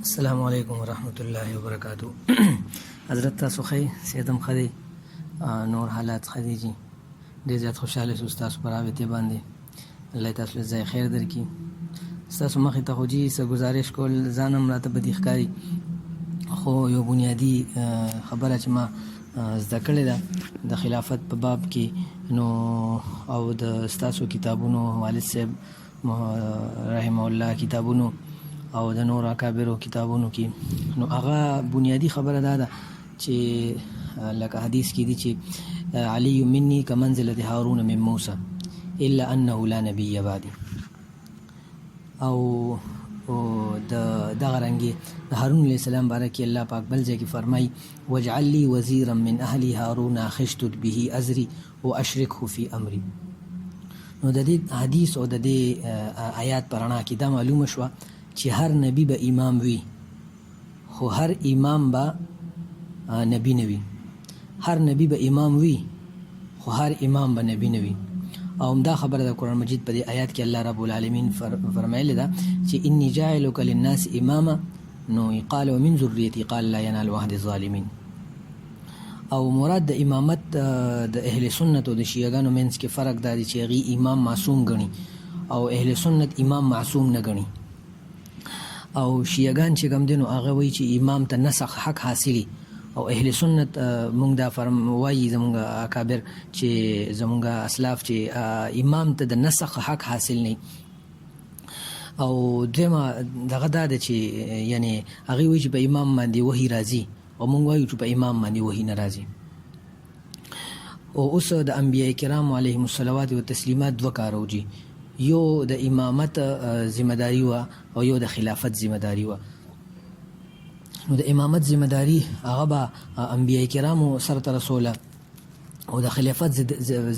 السلام علیکم ورحمۃ اللہ وبرکاتہ. حضرت تاسو خی سیدم خدی نور حالات خدی جی ډېر زیات خوشاله شو تاسو پر راوته باندې. الله تاسو له خیر درکړي. تاسو مخې ته خو جی څه گزارش کول ځانم راته بدی ښکاری، خو یو بنیادی خبره چې ما زده کړې ده د خلافت په باب کې نو او د تاسو کتابونو والد صاحب رحمه الله کتابونو او د نور اکابرو کتابونو کې نو هغه بنیادی خبره ده چې لکه حدیث کې دي چې علی مني کمنزله هارون من موسی الا انه لا نبي بعدي، او د دغه رنګي د هارون علیه السلام باره کې الله پاک بل ځای کې فرمایي واجعل لي وزيرا من اهلي هارون اخشتد به ازري واشركه في امري. نو د دې حدیث او د دې آیات پرانا کې دا معلومه شوه چې هر نبی به امام وي، خو هر امام به نبی نه وي. هر نبی به امام وي، خو هر امام به نبی نه وي. او دا خبره د قرآن مجید په دې آیات کې الله رب العالمین فرمایلی ده چې انی جاعلک للناس اماما، نو قال ومن ذریتی قال لا ینال عهد الظالمین. او مراد د امامت د اهل سنت او د شیعاګانو منځ کې فرق دا دی چې هغوی امام معصوم ګڼي او اهل سنت امام معصوم نه ګڼي. او شیعاګان چې کوم دي نو هغه وایي چې امام ته نسخ حق حاصلي، او اهل سنت مونږ دا وایي زمونږ اکابر چې زمونږ اسلاف چې امام ته د نسخ حق حاصل نه. او دویمه دغه دا ده چې یعنی هغوی وایي چې په امام باندې وحي راځي او مونږ وایو چې په امام باندې وحي نه راځي. او اوس د انبیاء کرام علیهم الصلوات و تسلیمات دوه کار وجي، یو د امامت ذمہ داری و او یو د خلافت ذمہ داری و. نو د امامت ذمہ داری هغه به انبیاء کرامو سره ته رسوله، او د خلافت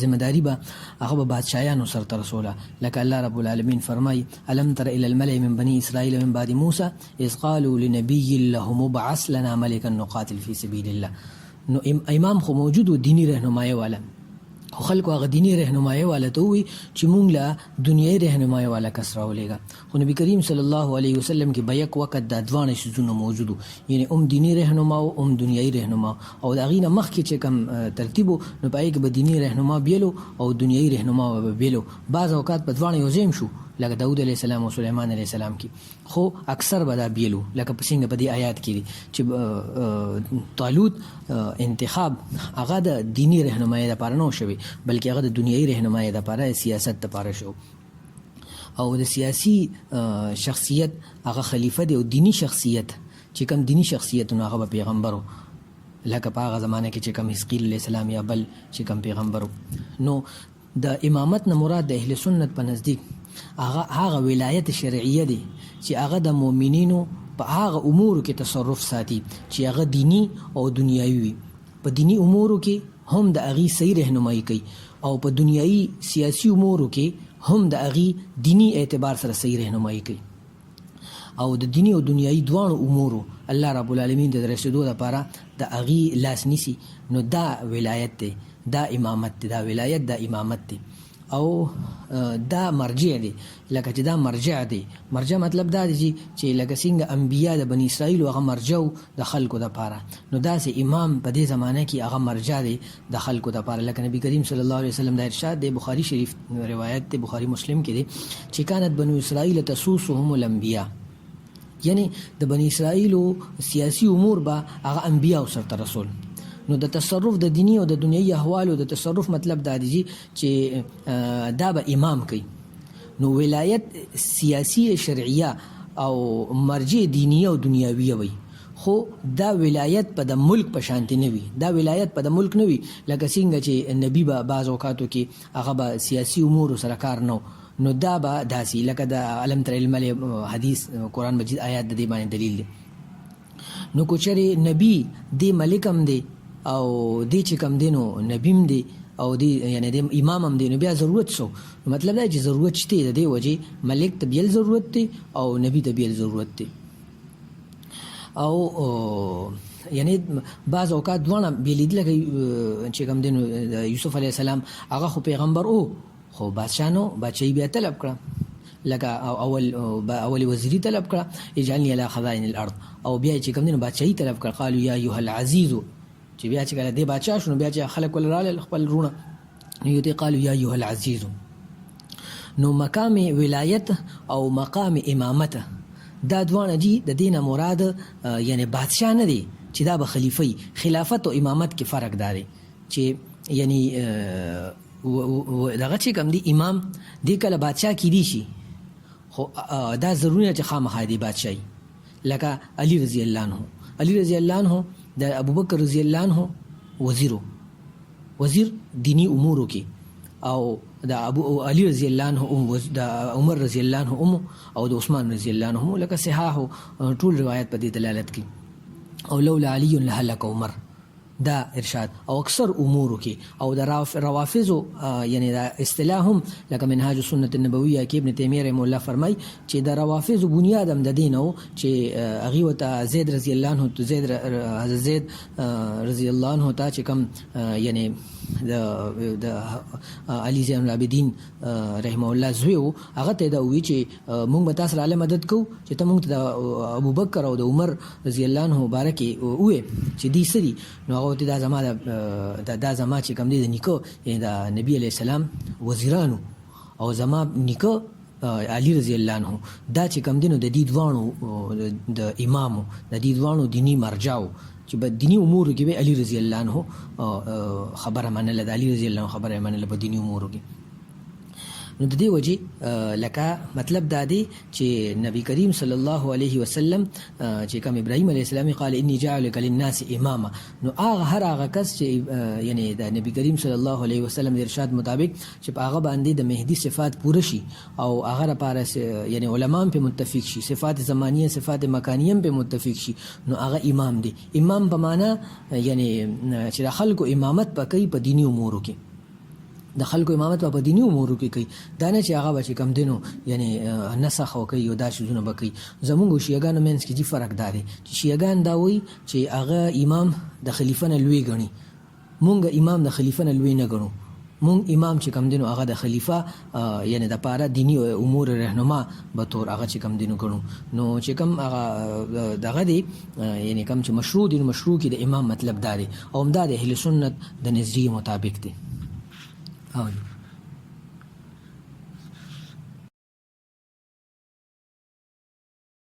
ذمہ داری به هغه به بادشاهانو سره ته رسوله. لکه الله رب العالمین فرمای الم تر الى الملأ من بني اسرائيل من بعد موسى اذ قالوا لنبي له مبعث لنا ملكا نقاتل في سبيل الله. نو امام خو موجود و دینی رهنمایي والا، خو خلکو هغه دینی رهنمایي والا ته وي چې مونږ له دنیایي رهنمایي والا کس راولېږه. خو نبی کریم صلی الله علیه وسلم کې به یک وخت دا دوانه شیزونه موجودو، یعنی دینی رهنما او دنیایي رهنما، او د هغې نه مخکې چې کوم ترتیب نو په هغې کې به دینی رهنما بیلو او دنیایي رهنما به بیلو. بعض اوقات په دواړه یو ځای هم شو لکه داود علیه السلام او سلیمان علیه السلام کې، خو اکثر به دا بیلو لکه څنګه په دې آیات کې دي چې طالوت انتخاب هغه د دینی رهنمایي لپاره نه شوی بلکې هغه د دنیایي رهنمایي لپاره سیاست لپاره شو. او د سیاسی شخصیت هغه خلیفه دی او دینی شخصیت چې کوم دینی شخصیتونه هغه پیغمبرو، لکه په هغه زمانه کې چې کوم حزقیل علیه السلام یا بل چې کوم پیغمبرو. نو د امامت نه مراد د اهل سنت په نزدیک هغه ولایت شرعیه دی چې هغه د مؤمنینو په هغه امورو کې تصرف ساتي چې هغه دینی او دنیایي وي. په دینی امورو کې هم د هغې صحیح رهنمایي کوي، او په دنیایي سیاسي امورو کې هم د هغې دینی اعتبار سره صحیح رهنمایي کوي. او د دینی او دنیایي دواړو امورو الله رب العالمین د رسېدو لپاره د هغې لاس نیسي. نو دا ولایت دی، دا امامت دی، دا ولایت دا امامت دی. او دا مرجع دی، لکه چې دا مرجع دی. مرجع مطلب دا دی چې لکه څنګه انبیا د بني اسرائیل هغه مرجع د خلکو دپاره، نو داسې امام په دې زمانه کې هغه مرجع دی د خلکو دپاره. لکه نبی کریم صلی الله علیه وسلم دا ارشاد دی، بخاری شریف روایت دی، بخاری مسلم کې دی چې کانت بنو اسرائیل تسوسهم الانبیاء، یعنی د بني اسرائیلو سیاسی امور به هغه انبیا سره رسول. نو د تصرف د دینی او د دنیایي احوالو د تصرف مطلب دا دی چې دا به امام کوي. نو ولایت سیاسی شرعیه او مرجع دینی او دنیاویه وي، خو دا ولایت په د ملک په شانتي نه وي. دا ولایت په د ملک نه وي لکه څنګه چې نبی به بعض اوقاتو کې هغه به سیاسی امورو سره کار نه، نو دا به داسې لکه د الم تر الملأ حدیث قرآن مجید آیات د دې باندې دلیل دی. نو کو چېرې نبی دی ملک هم دی او دی چې کم دی نو نبیم دی او دی یعنی دی امام هم دی، نو بیا ضرورت سو. مطلب دا چې ضرورت شته د دې وجې ملک ته بیل ضرورت دی او نبی ته بیل ضرورت دی. او یعنی بعض اوقات دواړه بیلېدي، لکه چې کم دی نو یوسف علیه السلام هغه خو پیغمبر او خو بادشاه نو، بادشاهي بیا طلب کړه، لکه اول وزیری طلب کړه اجعلني على خزائن الارض، او بیا چې کوم دین بادشاہي طلب کړه قالوا یا ایها العزیز، چې بیا چې کله دې بادشاہ شنو بیا چې خلک ولراله خپل رونه نو ته قالوا یا ایها العزیز. نو مقام ولایت او مقام امامت دا دوانه دي د دینه مراد یعنی بادشاہ نه دی چې دا به خلیفہ. خلافت او امامت کې فرق دی چې یعنی دغه چې کوم دی امام دی کله بادشاہ کی دی شي خو دا ضروري چې خامخا دی بادشاہي. لکه علی رضی الله عنه، علی رضی الله عنه د ابوبکر رضی الله عنه وزیر دینی امورو کې، او د ابو علی رضی الله عنه د عمر رضی الله عنه او د عثمان رضی الله عنه، لکه صحاح ټول روایت په دې دلالت کوي. او لولا علی لهلك عمر دا ارشاد. او اکثر امورو کې او د روافضو یعنی دا اصطلاحهم لکه منهاج السنة النبویه کې ابن تیمیه رحمه الله فرمای چې د روافضو بنیاد هم د دین او چې هغه وته زید رضی الله عنه زید رضی الله عنه ته چې کوم یعنی د علی زین العابدین رحمه الله زوی هغه ته دا وی چې موږ به تاسو له مدد کوو چې ته موږ د ابوبکر او د عمر رضی الله عنه مبارک وې چې دې سری نو دا زما دا زما چې کوم دي د نیکو یعنی د نبی علیہ السلام وزیرانو او زما نیکو علی رضی الله عنه دا چې کوم دینو د دې دوانو د امامو د دې دوانو دینی مرجعو چې په دینی امور کې به علی رضی الله عنه خبره منله، د علی رضی الله عنه خبره منله په دینی امور کې. نو د دې وجه لکه مطلب دا دی چې نبی کریم صلی الله علیه وسلم چې کوم ابراهیم علیه السلام قال انی جاعلک للناس اماما، نو هغه کس چې یعنی د نبی کریم صلی الله علیه وسلم د ارشاد مطابق چې په هغه باندې د مهدی صفات پوره شي او هغه لپاره یعنی علما په متفق شي، صفات زمانیه صفات مکانیه په متفق شي، نو هغه امام دی. امام په معنا یعنی چې خلکو امامت پکې په دینی امورو کې، د خلکو امامت په دینی امورو کې کوي، دا نه چې هغه به کم دینو یعنی نسخ وکړي او دا شیزونه به کوي. زمونږ شیعاګانو منځ کې فرق دا دی چې شیعاګان دا وایي چې هغه امام د خلیفه نه لوی ګڼي، مونږ امام د خلیفه نه لوی نه ګڼو. مونږ امام چې کم دینو هغه د خلیفه یعنی د پاره دینی امور رهنما به تور هغه چې کم دینو ګڼو. نو چې کم هغه دغه دی یعنی کم چې مشروع دین مشروع کې د امام مطلب دا دی او همدا د اهل سنت د نظریه مطابق دی.